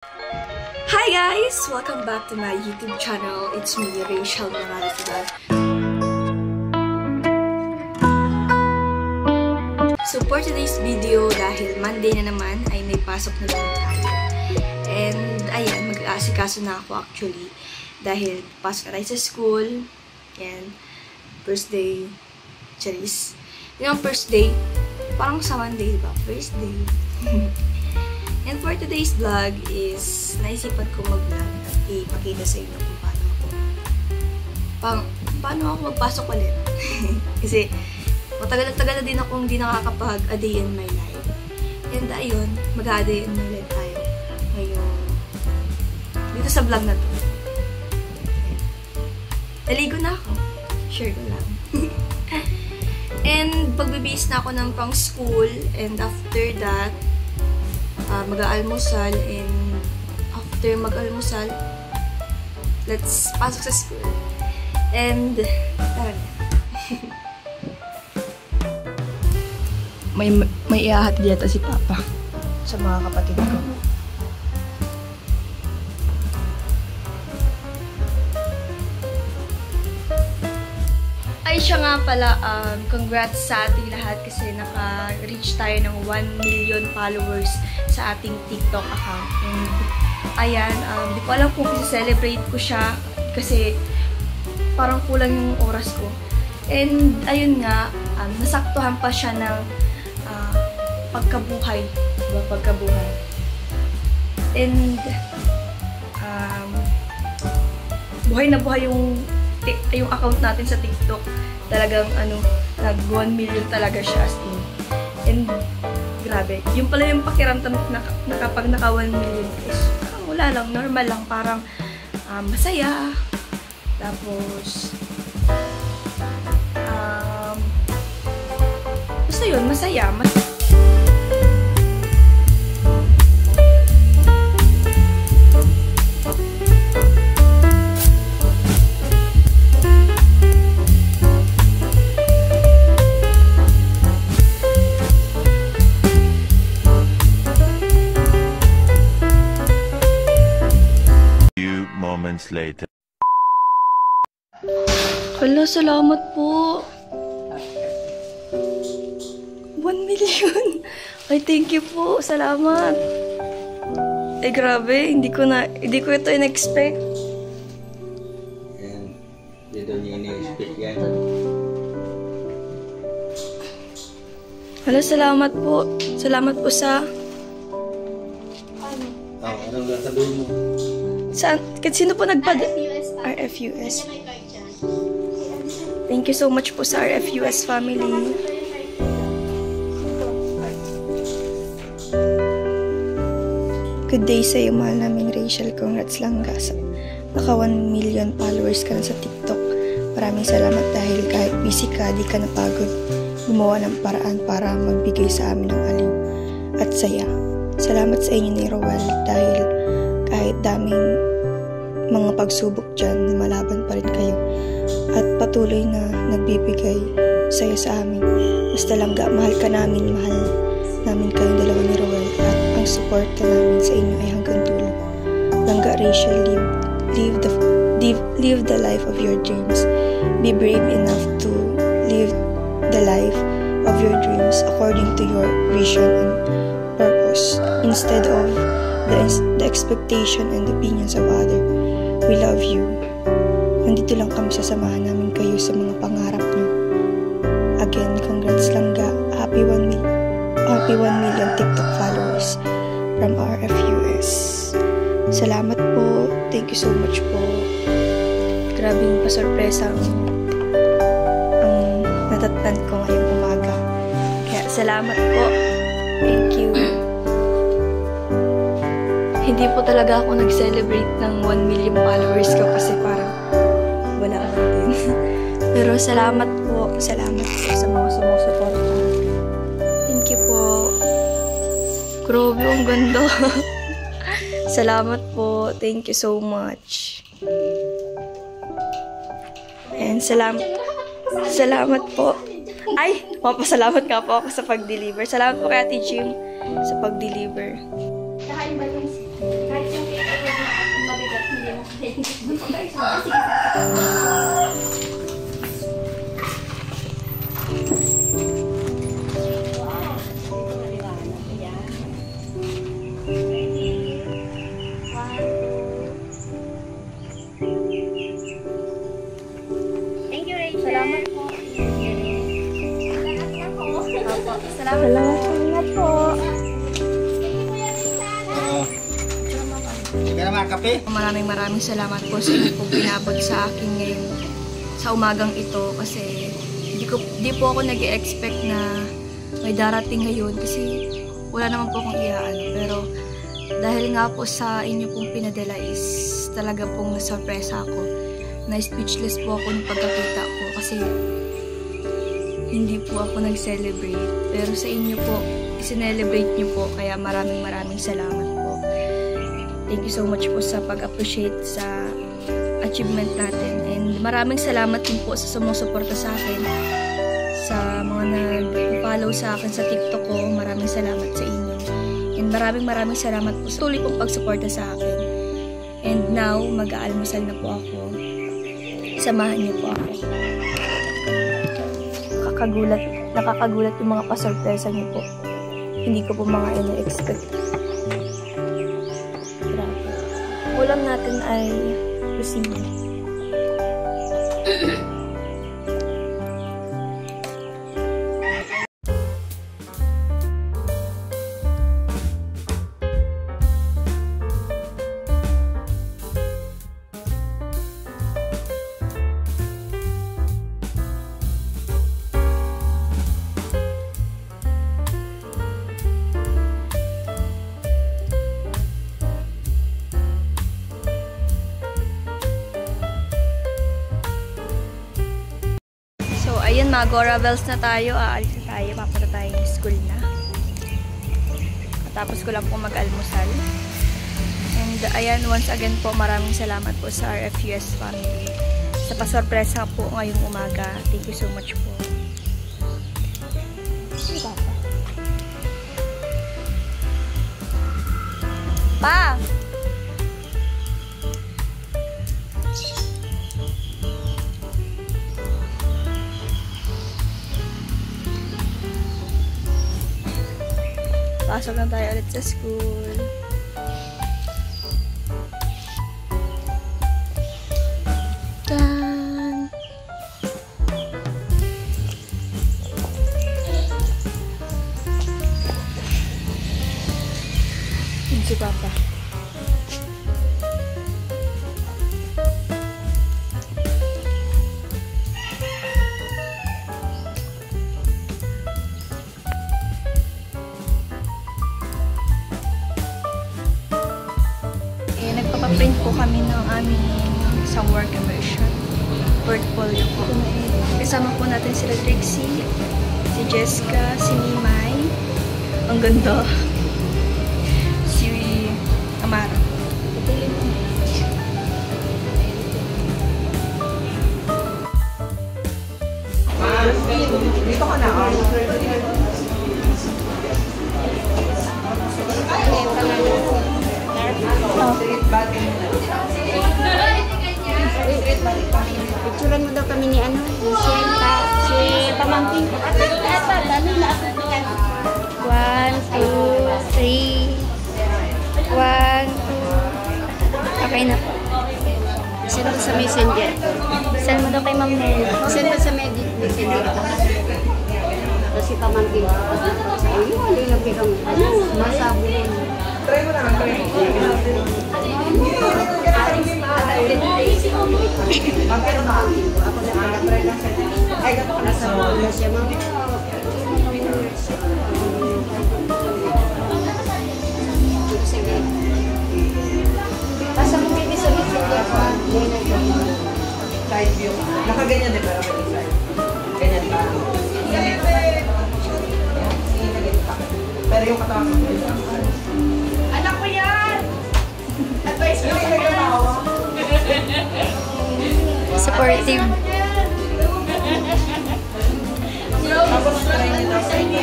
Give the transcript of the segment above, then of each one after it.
Hi guys! Welcome back to my YouTube channel. It's me, Rachel Morales. So for today's video, dahil Monday na naman, ay may pasok na naman tayo. And ayan, mag-aasikaso na ako actually. Dahil pasok na tayo sa school. And first day, charis. Yung first day, parang sa Monday, diba? First day. And for today's vlog is, naisipan ko mag-vlog at ipakita sa inyo kung paano ako magpasok ulit. Kasi, matagal na din akong hindi nakakapag a day in my life. And ayun, mag-a day in my life tayo ngayon. Dito sa vlog na to. Naligo na ako. Share ko lang. And pagbibihis na ako ng pang school. And after that, mag-aalmusal, and after mag-almusal, let's pasok sa school. And tara na. may iahatid yata si Papa sa mga kapatid ko. Ay, siya nga pala, congrats sa ating lahat kasi naka-reach tayo ng 1 million followers sa ating TikTok account. And ayan, di ko alam kung i-celebrate ko siya kasi parang kulang yung oras ko. And ayun nga, nasaktuhan pa siya ng pagkabuhay. Diba? Pagkabuhay. And buhay na buhay yung account natin sa TikTok. Talagang nag 1 million talaga siya as in. And grabe, yung pala yung pakiramdam na kapag naka 1 million is parang wala lang, normal lang, parang masaya. Tapos basta yun, masaya. Later. Hala, salamat po. 1 million. Ay, thank you po. Salamat. Ay, grabe. Hindi ko ito in-expect. And dito niya in-expect yan. Hala, salamat po. Salamat po sa... Anong sasabihin mo? Sino po RFUS. Thank you so much po sa RFUS family. Good day sa iyo, mahal namin Rachel. Congrats lang ka. Naka 1 million followers ka na sa TikTok. Maraming salamat dahil kahit busy ka, di ka napagod. Gumawa ng paraan para magbigay sa amin ng aliw at saya. Salamat sa inyo ni Roel dahil kahit daming mga pagsubok dyan, malaban pa rin kayo at patuloy na nagbibigay saya sa amin. Basta langga, mahal ka namin, mahal namin kayong dalawa ni Roel at ang suporta namin sa inyo ay hanggang dulo. Langga Rachel, live the life of your dreams. Be brave enough to live the life of your dreams according to your vision and purpose instead of the expectation and opinions of others. We love you. Nandito lang kami, sasamahan namin kayo sa mga pangarap nyo. Again, congrats langga. Happy 1 million TikTok followers from RFUS. Salamat po. Thank you so much po. Grabing pasurpresa ang natatnan ko ngayong umaga. Kaya salamat po. Thank you. Hindi po talaga ako nag-celebrate ng 1 million followers ko kasi parang wala din. Pero salamat po sa mga sumusuporta. Thank you po. Grabe, ang ganda. Salamat po. Thank you so much. And salamat po. Ay, mapasalamat nga po ako sa pag-deliver. Salamat po kay Ate Jim sa pag-deliver. Salamat po. Hindi ka na makape? Maraming salamat po sa inyo pong pinabot sa akin ngayon sa umagang ito kasi di po ako nag-expect na may darating ngayon kasi wala naman po akong iaano, pero dahil nga po sa inyo pong pinadala is talaga pong nasurpresa ako. Na-speechless po ako ng pagkakita ko kasi hindi po ako nag-celebrate. Pero sa inyo po, i-celebrate niyo po, kaya maraming salamat po. Thank you so much po sa pag-appreciate sa achievement natin. And maraming salamat din po sa sumusuporta sa akin. Sa mga nag-follow sa akin sa TikTok ko, maraming salamat sa inyo. And maraming salamat po sa tuloy pong pagsuporta sa akin. And now, mag-aalmusal na po ako. Samahan niyo po ako. Nakakagulat yung mga pasurpresa niyo po. Hindi ko po mga ina-expect. Grabe. Ulam natin ay kusina. Ayan, mga Gora Bells na tayo. Aalis na tayo. Papunta tayo ng school na. Tapos ko lang po mag-almusal. And ayan, once again po, maraming salamat po sa RFUS family. Sa pasorpresa po ngayong umaga. Thank you so much po. Pa! Pasok na tayo ulit sa school. Tan! Yun si Papa. Nagpapaprint po kami ng aming sa work immersion portfolio po. Kasama po natin sila Trixie, si Jessica, si Nimay, ang ganda, si Amara. Dito ka na. Picturean mo daw kami ni ano, si pamangkin. Dami na ako. 1, 2, 3. 1, 2. Okay na po. Send mo sa messenger. Send mo daw kay Ma'am Mel. Send mo sa messenger. Tapos si pamangkin. Ayun, hindi lang bigang masabo. Try mo naman, try mo. Pero na, ako na try lang sa ay, gato ka na sa Wala siya mga. Sige. Asa mo hindi sa messenger pa? Side view. Nakaganyan din para may side. Ganyan pa. Pero yung katawan ko anak ko yan! Advice mo sa katawan. Supportive. Tapos try nito sa inyo.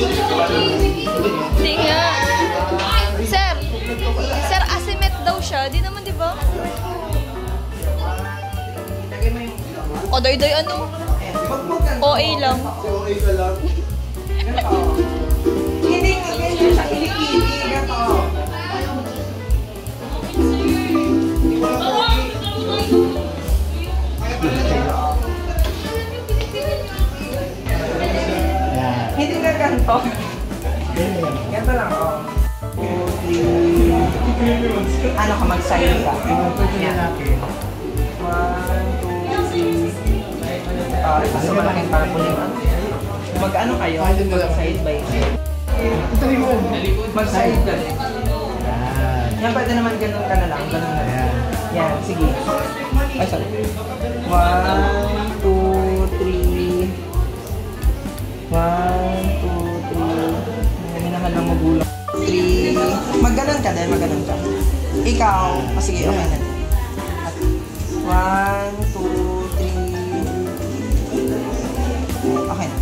Hindi nga. Sir! Sir, asimet daw siya. Di naman, di ba? O, doy-doy ano? OA lang. Hindi nga ganyan siya kilikili. Gato. Hindi ka ganito. Ganito lang, oh. Ano ka, mag-sign ka? Yan. 1, 2, 3. Basta malaking purple yung ano. Mag-ano kayo? Mag-side by side. Mag-side ka rin. Yan, pwede naman ganun ka na lang. Ganun na lang. Yan, sige. Ay, sorry. 1, 2, 3. 1, 2, 3. Minahan lang magulang. 3. Mag-ganon ka din, mag-ganon ka. Ikaw, sige, okay na. 1, 2, 3. Okay na.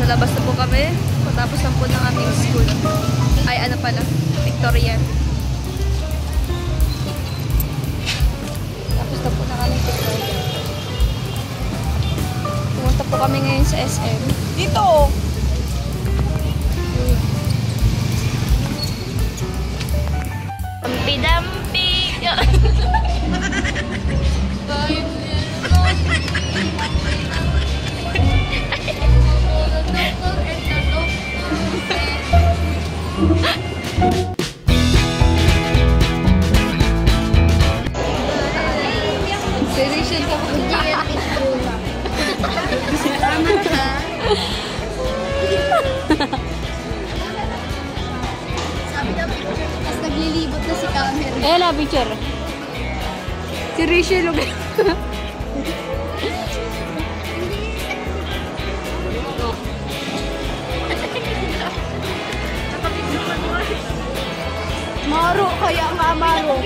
Labas na po kami. Patapos lang po ng aming school. Ay, ano pala? Victoria. Tapos na po ng aming Victoria. Pumunta po kami ngayon sa SM. Dito! Dampi-dampi! Seryoso ka po. Salamat ha. Tapos naglilibot na si camera. Eh, na picture. Si Rachel. Maro, kaya nga maro.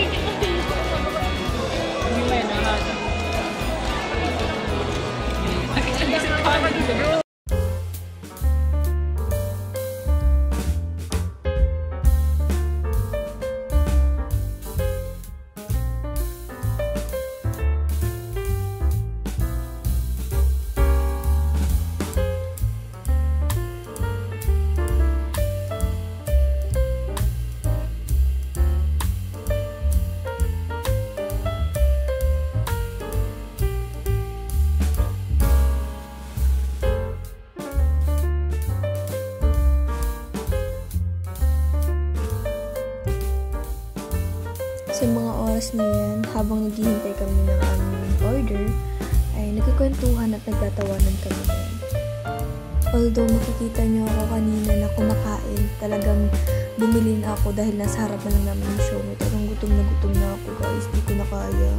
Pagkatapos niyan, habang naghihintay kami ng aming order, ay nagkikwentuhan at nagtatawanan kami din. Although makikita niyo ako kanina na kumakain, talagang bumili na ako dahil nasa harap na lang namin yung show. Talagang gutom na ako guys, di ko na kaya.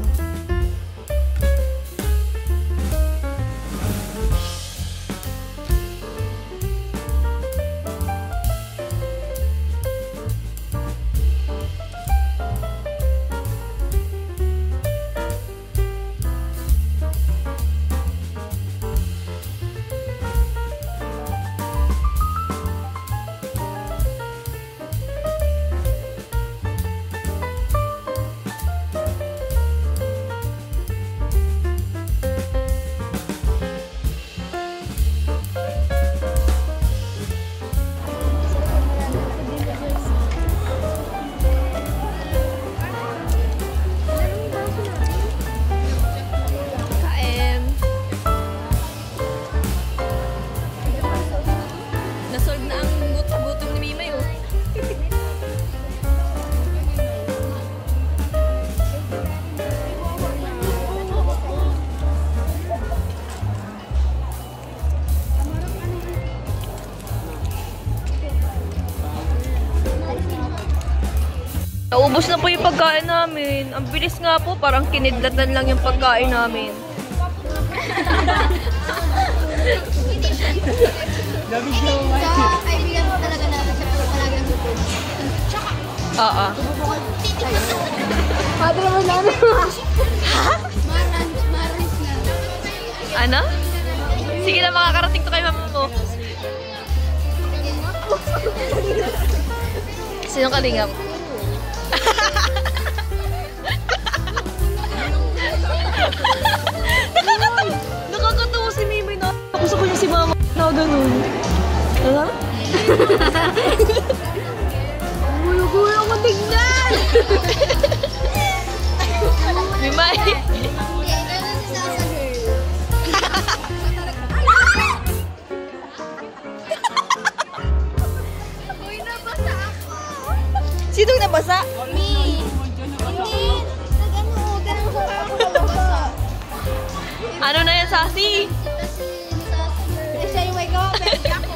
Naubos na po yung pagkain namin. Ang bilis nga po, parang kinidlatan lang yung pagkain namin. Kaibigan mo talaga natin siya pero palagi ang gutom. Oo. Padre mo na ano? Ha? Marans na. Ano? Sige na, makakarating to kay mama mo. Sinong kalingap? Nakakatawa si Mimi na. Gusto ko niya si mama na ganun. Ano? Gulo-gulo ko tignan! Mimay! Hindi, ganun si Sasa girl. Uy, nabasa ako! Sinong nabasa? Me! Hindi! Ganun ko ako nabasa. Ano na yan, Sassy? Kasi ni Sasa girl. Siya yung may gawin, ako.